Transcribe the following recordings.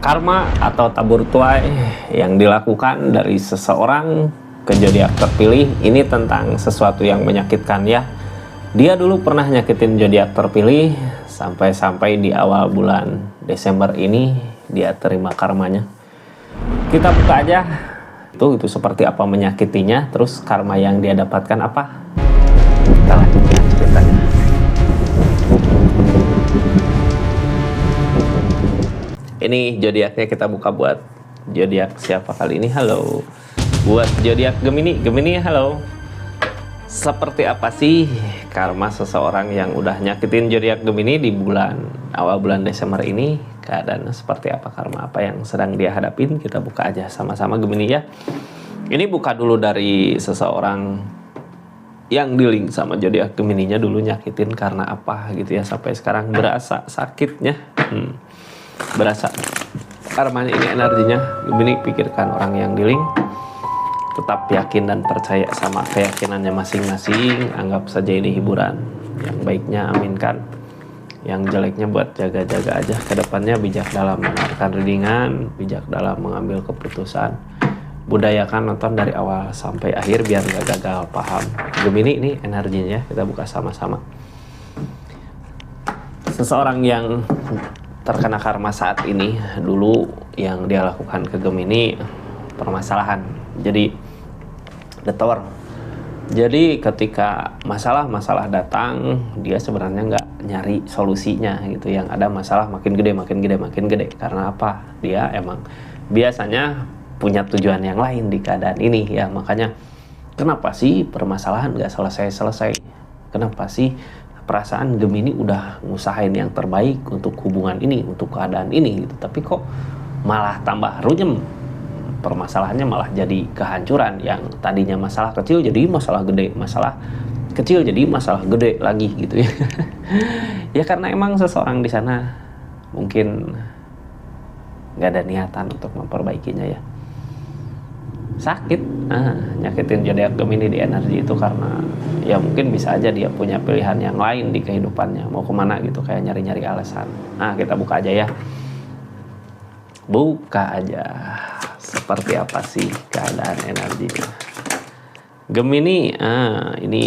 Karma atau tabur tuai yang dilakukan dari seseorang ke zodiak terpilih ini tentang sesuatu yang menyakitkan ya. Dia dulu pernah nyakitin zodiak terpilih sampai-sampai di awal bulan Desember ini dia terima karmanya. Kita buka aja itu seperti apa menyakitinya, terus karma yang dia dapatkan apa. Kita lanjutkan ceritanya. Ini zodiaknya kita buka buat zodiak siapa kali ini? Halo. Buat zodiak Gemini. Gemini, halo. Seperti apa sih karma seseorang yang udah nyakitin zodiak Gemini di awal bulan Desember ini? Keadaannya seperti apa, karma apa yang sedang dia hadapin? Kita buka aja sama-sama Gemini ya. Ini buka dulu dari seseorang yang dealing sama zodiak Gemininya dulu nyakitin karena apa gitu ya, sampai sekarang berasa sakitnya. Berasa karmanya ini energinya. Gemini, pikirkan orang yang dealing, tetap yakin dan percaya sama keyakinannya masing-masing. Anggap saja ini hiburan. Yang baiknya aminkan, yang jeleknya buat jaga-jaga aja. Kedepannya bijak dalam mendengarkan readingan, bijak dalam mengambil keputusan. Budayakan nonton dari awal sampai akhir biar gak gagal paham. Gemini, ini energinya kita buka sama-sama. Seseorang yang terkena karma saat ini, dulu yang dia lakukan ke Gemini permasalahan. Jadi the tower. Jadi ketika masalah datang, dia sebenarnya nggak nyari solusinya gitu. Yang ada masalah makin gede. Karena apa? Dia emang biasanya punya tujuan yang lain di keadaan ini ya. Makanya kenapa sih permasalahan nggak selesai? Kenapa sih perasaan Gemini udah ngusahain yang terbaik untuk hubungan ini, untuk keadaan ini gitu, tapi kok malah tambah runyem, permasalahannya malah jadi kehancuran. Yang tadinya masalah kecil jadi masalah gede, masalah kecil jadi masalah gede lagi gitu ya. Ya karena emang seseorang di sana mungkin nggak ada niatan untuk memperbaikinya ya. Sakit, nyakitin zodiak Gemini di energi itu karena ya mungkin bisa aja dia punya pilihan yang lain di kehidupannya, mau kemana gitu, kayak nyari-nyari alasan. Nah, kita buka aja ya. Buka aja seperti apa sih keadaan energinya Gemini. Ini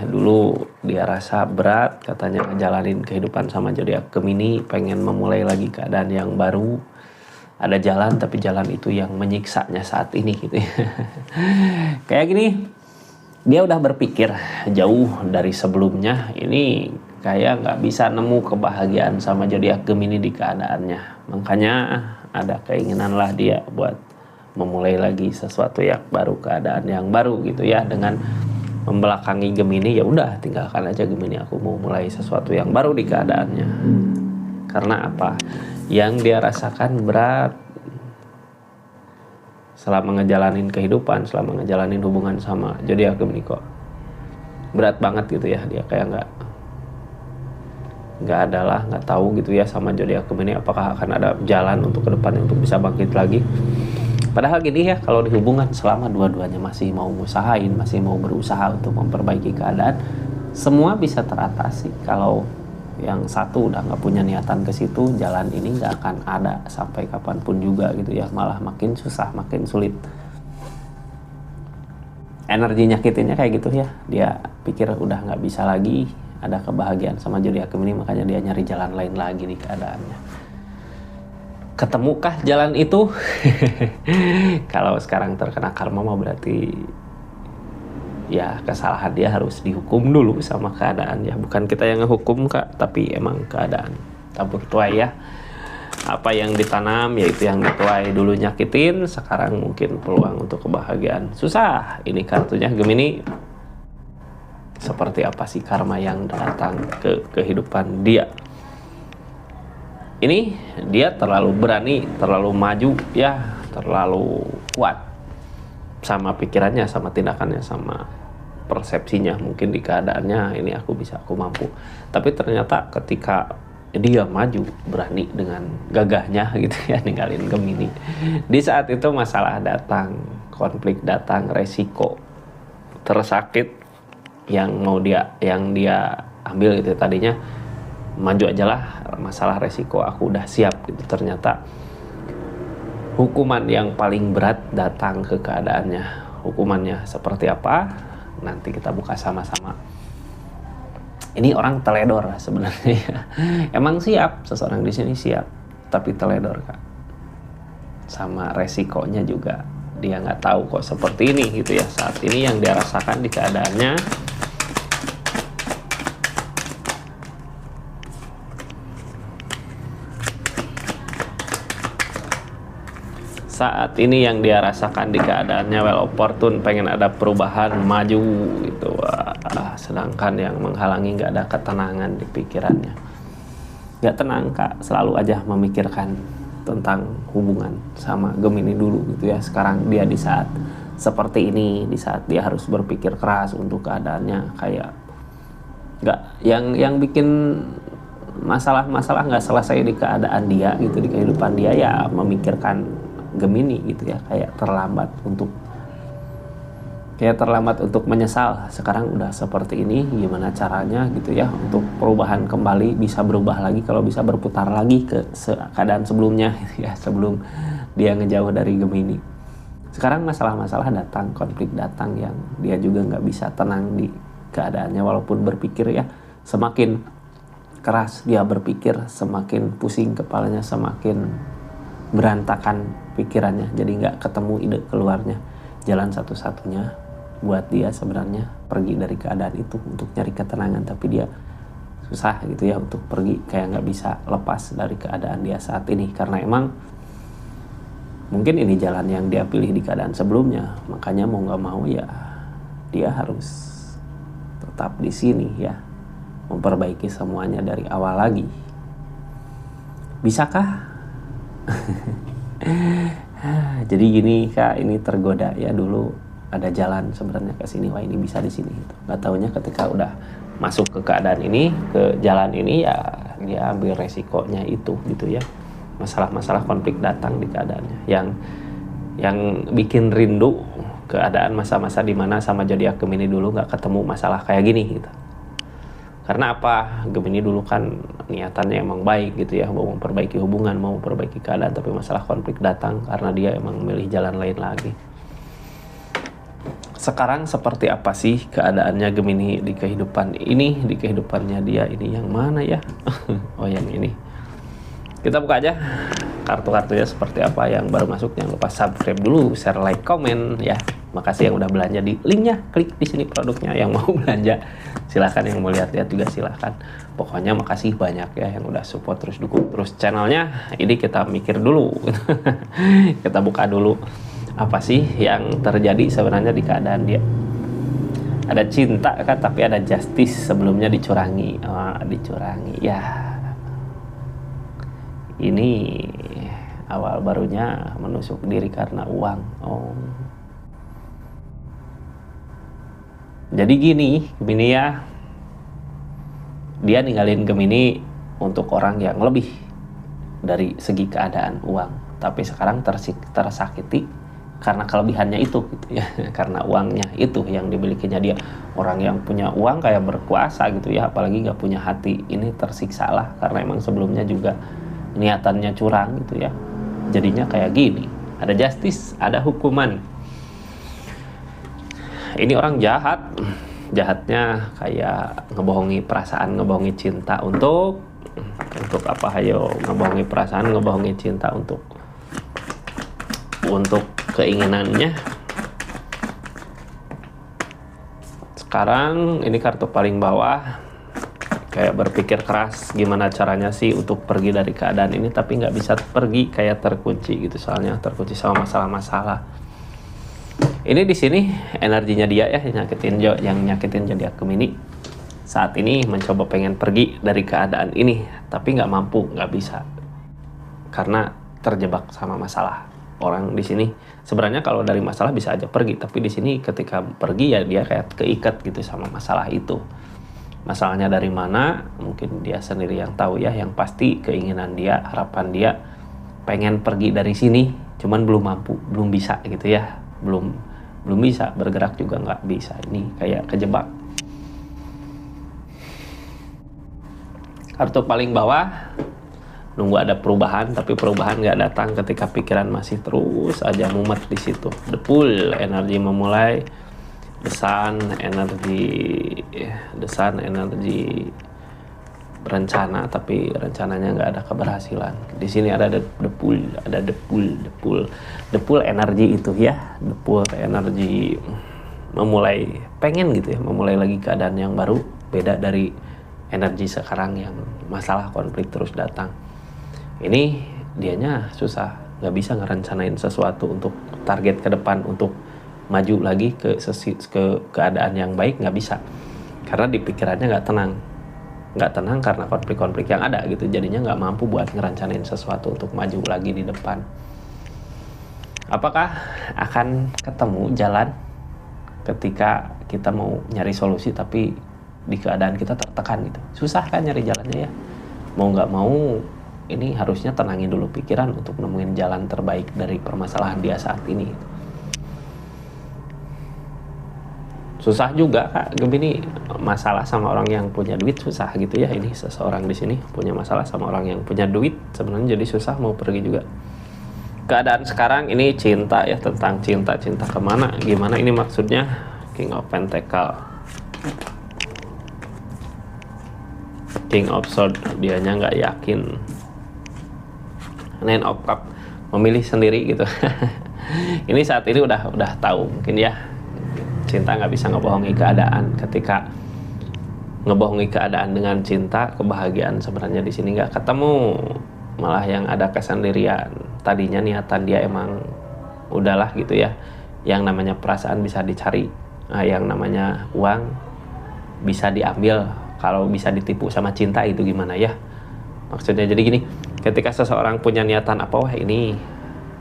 dulu dia rasa berat katanya ngejalanin kehidupan sama zodiak Gemini, pengen memulai lagi keadaan yang baru. Ada jalan, tapi jalan itu yang menyiksanya saat ini gitu ya. Kayak gini, dia udah berpikir jauh dari sebelumnya. Ini kayak nggak bisa nemu kebahagiaan sama zodiak Gemini di keadaannya. Makanya ada keinginan lah dia buat memulai lagi sesuatu yang baru, keadaan yang baru gitu ya. Dengan membelakangi Gemini, ya udah tinggalkan aja Gemini, aku mau mulai sesuatu yang baru di keadaannya. Karena apa? Yang dia rasakan berat selama ngejalanin kehidupan, selama ngejalanin hubungan sama zodiak Gemini kok berat banget gitu ya. Dia kayak nggak tahu gitu ya sama zodiak Gemini apakah akan ada jalan untuk kedepannya untuk bisa bangkit lagi. Padahal gini ya, kalau di hubungan selama dua-duanya masih mau ngusahain, masih mau berusaha untuk memperbaiki keadaan, semua bisa teratasi. Kalau yang satu udah nggak punya niatan ke situ, jalan ini nggak akan ada sampai kapanpun juga gitu ya, malah makin susah, makin sulit. Energi nyakitinnya kayak gitu ya, dia pikir udah nggak bisa lagi ada kebahagiaan sama zodiak Gemini, makanya dia nyari jalan lain lagi di keadaannya. Ketemukah jalan itu? Kalau sekarang terkena karma mah berarti ya kesalahan dia harus dihukum dulu sama keadaan ya. Bukan kita yang ngehukum Kak, tapi emang keadaan. Tabur tuai ya. Apa yang ditanam yaitu yang dituai. Dulu nyakitin, sekarang mungkin peluang untuk kebahagiaan. Susah. Ini kartunya Gemini. Seperti apa sih karma yang datang ke kehidupan dia? Ini dia terlalu berani, terlalu maju ya, terlalu kuat sama pikirannya, sama tindakannya, sama persepsinya. Mungkin di keadaannya ini aku bisa, aku mampu. Tapi ternyata ketika dia maju, berani dengan gagahnya gitu ya, ninggalin Gemini. Di saat itu masalah datang, konflik datang, resiko, tersakit yang dia ambil gitu. Tadinya maju aja lah, masalah resiko aku udah siap gitu. Ternyata hukuman yang paling berat datang ke keadaannya. Hukumannya seperti apa? Nanti kita buka sama-sama. Ini orang teledor sebenarnya. Emang siap, seseorang di sini siap, tapi teledor Kak. Sama resikonya juga. Dia nggak tahu kok seperti ini gitu ya. Saat ini yang dia rasakan di keadaannya, saat ini yang dia rasakan di keadaannya well opportune, pengen ada perubahan, maju gitu. Sedangkan yang menghalangi nggak ada ketenangan di pikirannya. Nggak tenang Kak, selalu aja memikirkan tentang hubungan sama Gemini dulu gitu ya. Sekarang dia di saat seperti ini, di saat dia harus berpikir keras untuk keadaannya, kayak nggak yang bikin masalah-masalah nggak selesai di keadaan dia gitu, di kehidupan dia ya memikirkan Gemini gitu ya, kayak terlambat untuk menyesal. Sekarang udah seperti ini, gimana caranya gitu ya untuk perubahan kembali, bisa berubah lagi, kalau bisa berputar lagi ke keadaan sebelumnya gitu ya, sebelum dia ngejauh dari Gemini. Sekarang masalah-masalah datang, konflik datang yang dia juga nggak bisa tenang di keadaannya, walaupun berpikir ya, semakin keras dia berpikir, semakin pusing kepalanya, semakin berantakan pikirannya, jadi nggak ketemu ide keluarnya. Jalan satu-satunya buat dia sebenarnya pergi dari keadaan itu untuk nyari ketenangan, tapi dia susah gitu ya untuk pergi, kayak nggak bisa lepas dari keadaan dia saat ini, karena emang mungkin ini jalan yang dia pilih di keadaan sebelumnya. Makanya mau nggak mau ya dia harus tetap di sini ya, memperbaiki semuanya dari awal lagi. Bisakah? Jadi gini Kak, ini tergoda ya, dulu ada jalan sebenarnya ke sini, wah ini bisa di sini gitu. Nggak taunya ketika udah masuk ke keadaan ini, ke jalan ini ya dia ambil resikonya itu gitu ya. Masalah-masalah konflik datang di keadaannya, yang bikin rindu keadaan masa-masa dimana sama zodiak Gemini dulu nggak ketemu masalah kayak gini gitu. Karena apa? Gemini dulu kan niatannya emang baik gitu ya, mau memperbaiki hubungan, mau memperbaiki keadaan, tapi masalah konflik datang karena dia emang memilih jalan lain lagi. Sekarang seperti apa sih keadaannya Gemini di kehidupan ini, di kehidupannya dia ini yang mana ya? Oh yang ini. Kita buka aja kartu-kartunya seperti apa. Yang baru masuk jangan lupa subscribe dulu, share, like, komen ya. Makasih yang udah belanja di linknya, klik di sini produknya. Yang mau belanja silahkan, yang mau lihat-lihat juga silahkan. Pokoknya makasih banyak ya yang udah support, terus dukung terus channelnya. Ini kita mikir dulu. Kita buka dulu apa sih yang terjadi sebenarnya di keadaan dia. Ada cinta kan, tapi ada justice sebelumnya dicurangi. Dicurangi ya. Ini awal barunya menusuk diri karena uang. Jadi gini, Gemini ya, dia ninggalin Gemini untuk orang yang lebih dari segi keadaan uang, tapi sekarang tersakiti karena kelebihannya itu gitu ya, karena uangnya itu yang dimilikinya dia. Orang yang punya uang kayak berkuasa gitu ya, apalagi nggak punya hati, ini tersiksa lah karena emang sebelumnya juga niatannya curang gitu ya, jadinya kayak gini. Ada justice, ada hukuman. Ini orang jahat, jahatnya kayak ngebohongi perasaan, ngebohongi cinta untuk apa? Hayo, ngebohongi perasaan, ngebohongi cinta untuk keinginannya. Sekarang ini kartu paling bawah, kayak berpikir keras gimana caranya sih untuk pergi dari keadaan ini, tapi nggak bisa pergi, kayak terkunci gitu, soalnya terkunci sama masalah-masalah. Ini di sini energinya dia ya, yang nyakitin zodiak Gemini. Saat ini mencoba pengen pergi dari keadaan ini, tapi nggak mampu, nggak bisa, karena terjebak sama masalah. Orang di sini sebenarnya kalau dari masalah bisa aja pergi, tapi di sini ketika pergi ya dia kayak keikat gitu sama masalah itu. Masalahnya dari mana? Mungkin dia sendiri yang tahu ya. Yang pasti keinginan dia, harapan dia pengen pergi dari sini, cuman belum mampu, belum bisa gitu ya. Belum bisa bergerak juga nggak bisa. Ini kayak kejebak. Kartu paling bawah nunggu ada perubahan, tapi perubahan nggak datang ketika pikiran masih terus aja mumet di situ. Depul energi memulai, desan energi rencana, tapi rencananya nggak ada keberhasilan. Di sini ada depul energi itu ya, depul energi memulai pengen gitu ya, memulai lagi keadaan yang baru, beda dari energi sekarang yang masalah konflik terus datang. Ini dianya susah, nggak bisa ngerencanain sesuatu untuk target ke depan, untuk maju lagi ke keadaan yang baik, nggak bisa, karena di pikirannya nggak tenang karena konflik-konflik yang ada gitu, jadinya nggak mampu buat ngerencanain sesuatu untuk maju lagi di depan. Apakah akan ketemu jalan ketika kita mau nyari solusi tapi di keadaan kita tertekan gitu? Susah kan nyari jalannya ya. Mau nggak mau ini harusnya tenangin dulu pikiran untuk nemuin jalan terbaik dari permasalahan dia saat ini. Susah juga Kak Gemini, masalah sama orang yang punya duit susah gitu ya. Ini seseorang di sini punya masalah sama orang yang punya duit, sebenarnya jadi susah mau pergi juga. Keadaan sekarang ini cinta ya, tentang cinta kemana, gimana ini maksudnya. King of Pentacle, King of Swords, dianya nggak yakin. Nine of Cup, memilih sendiri gitu. Ini saat ini udah tahu mungkin ya, cinta nggak bisa ngebohongi keadaan. Ketika ngebohongi keadaan dengan cinta, kebahagiaan sebenarnya di sini nggak ketemu, malah yang ada kesendirian. Tadinya niatan dia emang udahlah gitu ya, yang namanya perasaan bisa dicari, yang namanya uang bisa diambil. Kalau bisa ditipu sama cinta itu gimana ya maksudnya. Jadi gini, ketika seseorang punya niatan apa, wah ini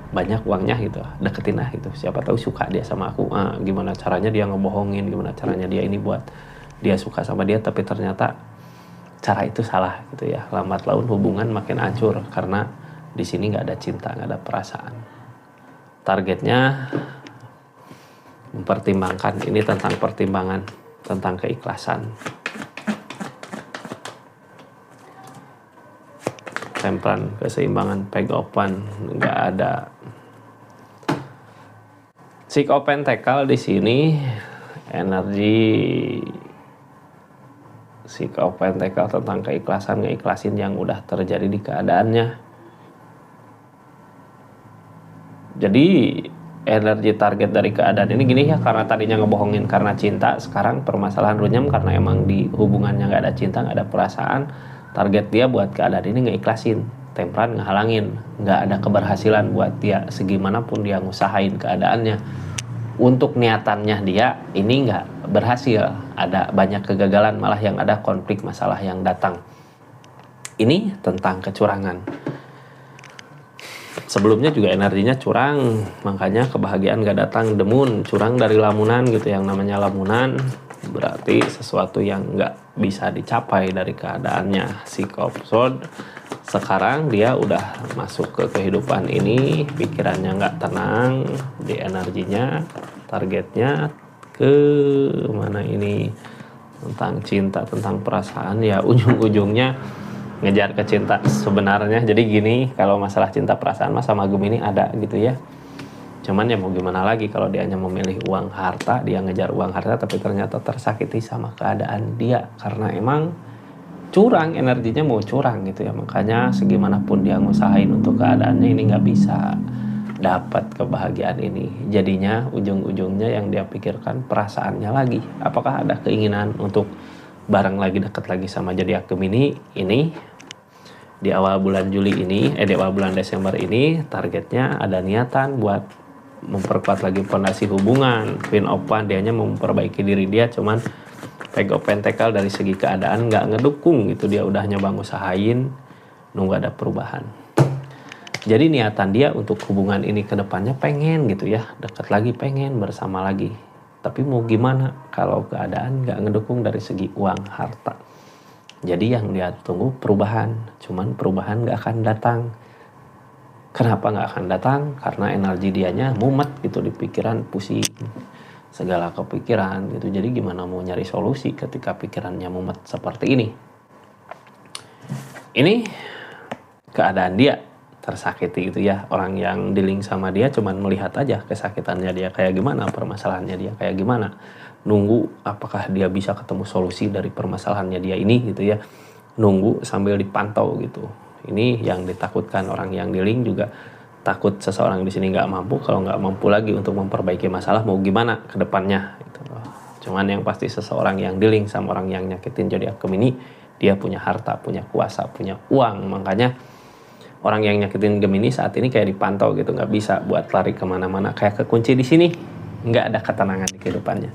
banyak uangnya gitu, deketin lah gitu, siapa tahu suka dia sama aku. Gimana caranya dia ngebohongin, gimana caranya dia ini buat dia suka sama dia, tapi ternyata cara itu salah gitu ya. Lambat laun hubungan makin hancur karena di sini nggak ada cinta, nggak ada perasaan. Targetnya mempertimbangkan, ini tentang pertimbangan, tentang keikhlasan. Temperan, keseimbangan, peg open, nggak ada. Six of Pentacle di sini energi Six of Pentacle tentang keikhlasan, ngeikhlasin yang udah terjadi di keadaannya. Jadi energi target dari keadaan ini gini ya, karena tadinya ngebohongin karena cinta, sekarang permasalahan runyam karena emang di hubungannya nggak ada cinta, nggak ada perasaan. Target dia buat keadaan ini ngeikhlasin, temperan ngehalangin, nggak ada keberhasilan buat dia, segimanapun dia ngusahain keadaannya. Untuk niatannya dia ini nggak berhasil, ada banyak kegagalan, malah yang ada konflik masalah yang datang. Ini tentang kecurangan. Sebelumnya juga energinya curang, makanya kebahagiaan nggak datang. The Moon, curang dari lamunan gitu, yang namanya lamunan berarti sesuatu yang nggak bisa dicapai dari keadaannya. Six of Swords, sekarang dia udah masuk ke kehidupan ini, pikirannya nggak tenang, di energinya, targetnya ke mana ini, tentang cinta, tentang perasaan ya, ujung-ujungnya ngejar ke cinta sebenarnya. Jadi gini, kalau masalah cinta perasaan mah sama Gemini ada gitu ya. Cuman ya mau gimana lagi, kalau dia hanya memilih uang harta, dia ngejar uang harta tapi ternyata tersakiti sama keadaan dia karena emang curang, energinya mau curang gitu ya. Makanya segimanapun dia ngusahain untuk keadaannya ini nggak bisa dapat kebahagiaan ini. Jadinya ujung-ujungnya yang dia pikirkan perasaannya lagi. Apakah ada keinginan untuk bareng lagi, deket lagi sama zodiak Gemini ini di awal bulan Juli ini, di awal bulan Desember ini, targetnya ada niatan buat memperkuat lagi fondasi hubungan. Queen of Wands, dianya memperbaiki diri dia, cuman Page of Pentacle dari segi keadaan nggak ngedukung gitu, dia udah nyoba ngusahain, nunggu ada perubahan. Jadi niatan dia untuk hubungan ini ke depannya pengen gitu ya, dekat lagi, pengen bersama lagi. Tapi mau gimana kalau keadaan nggak ngedukung dari segi uang harta. Jadi yang dia tunggu perubahan, cuman perubahan nggak akan datang. Kenapa nggak akan datang? Karena energi dianya mumet gitu di pikiran, pusing, segala kepikiran gitu. Jadi gimana mau nyari solusi ketika pikirannya mumet seperti ini? Ini keadaan dia tersakiti gitu ya. Orang yang dealing sama dia cuman melihat aja kesakitannya dia kayak gimana, permasalahannya dia kayak gimana, nunggu apakah dia bisa ketemu solusi dari permasalahannya dia ini gitu ya, nunggu sambil dipantau gitu. Ini yang ditakutkan orang yang dealing, juga takut seseorang di sini nggak mampu. Kalau nggak mampu lagi untuk memperbaiki masalah, mau gimana ke depannya gitu. Cuman yang pasti seseorang yang dealing sama orang yang nyakitin zodiak Gemini, dia punya harta, punya kuasa, punya uang. Makanya orang yang nyakitin Gemini saat ini kayak dipantau gitu, nggak bisa buat lari kemana-mana, kayak kekunci di sini, nggak ada ketenangan di kehidupannya.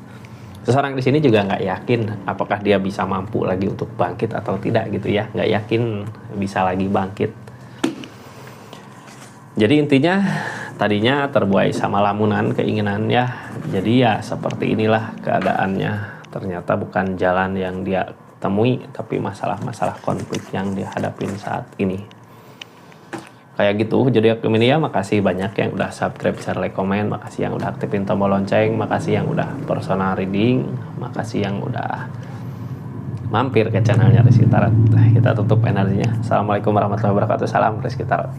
Seseorang di sini juga nggak yakin apakah dia bisa mampu lagi untuk bangkit atau tidak gitu ya, nggak yakin bisa lagi bangkit. Jadi intinya tadinya terbuai sama lamunan keinginan ya, jadi ya seperti inilah keadaannya. Ternyata bukan jalan yang dia temui, tapi masalah-masalah konflik yang dia hadapin saat ini. Kayak gitu. Jadi Gemini ya, makasih banyak yang udah subscribe, share, like, komen, makasih yang udah aktifin tombol lonceng, makasih yang udah personal reading, makasih yang udah mampir ke channelnya Rizky Tarot. Kita tutup energinya. Assalamualaikum warahmatullahi wabarakatuh. Salam Rizky Tarot.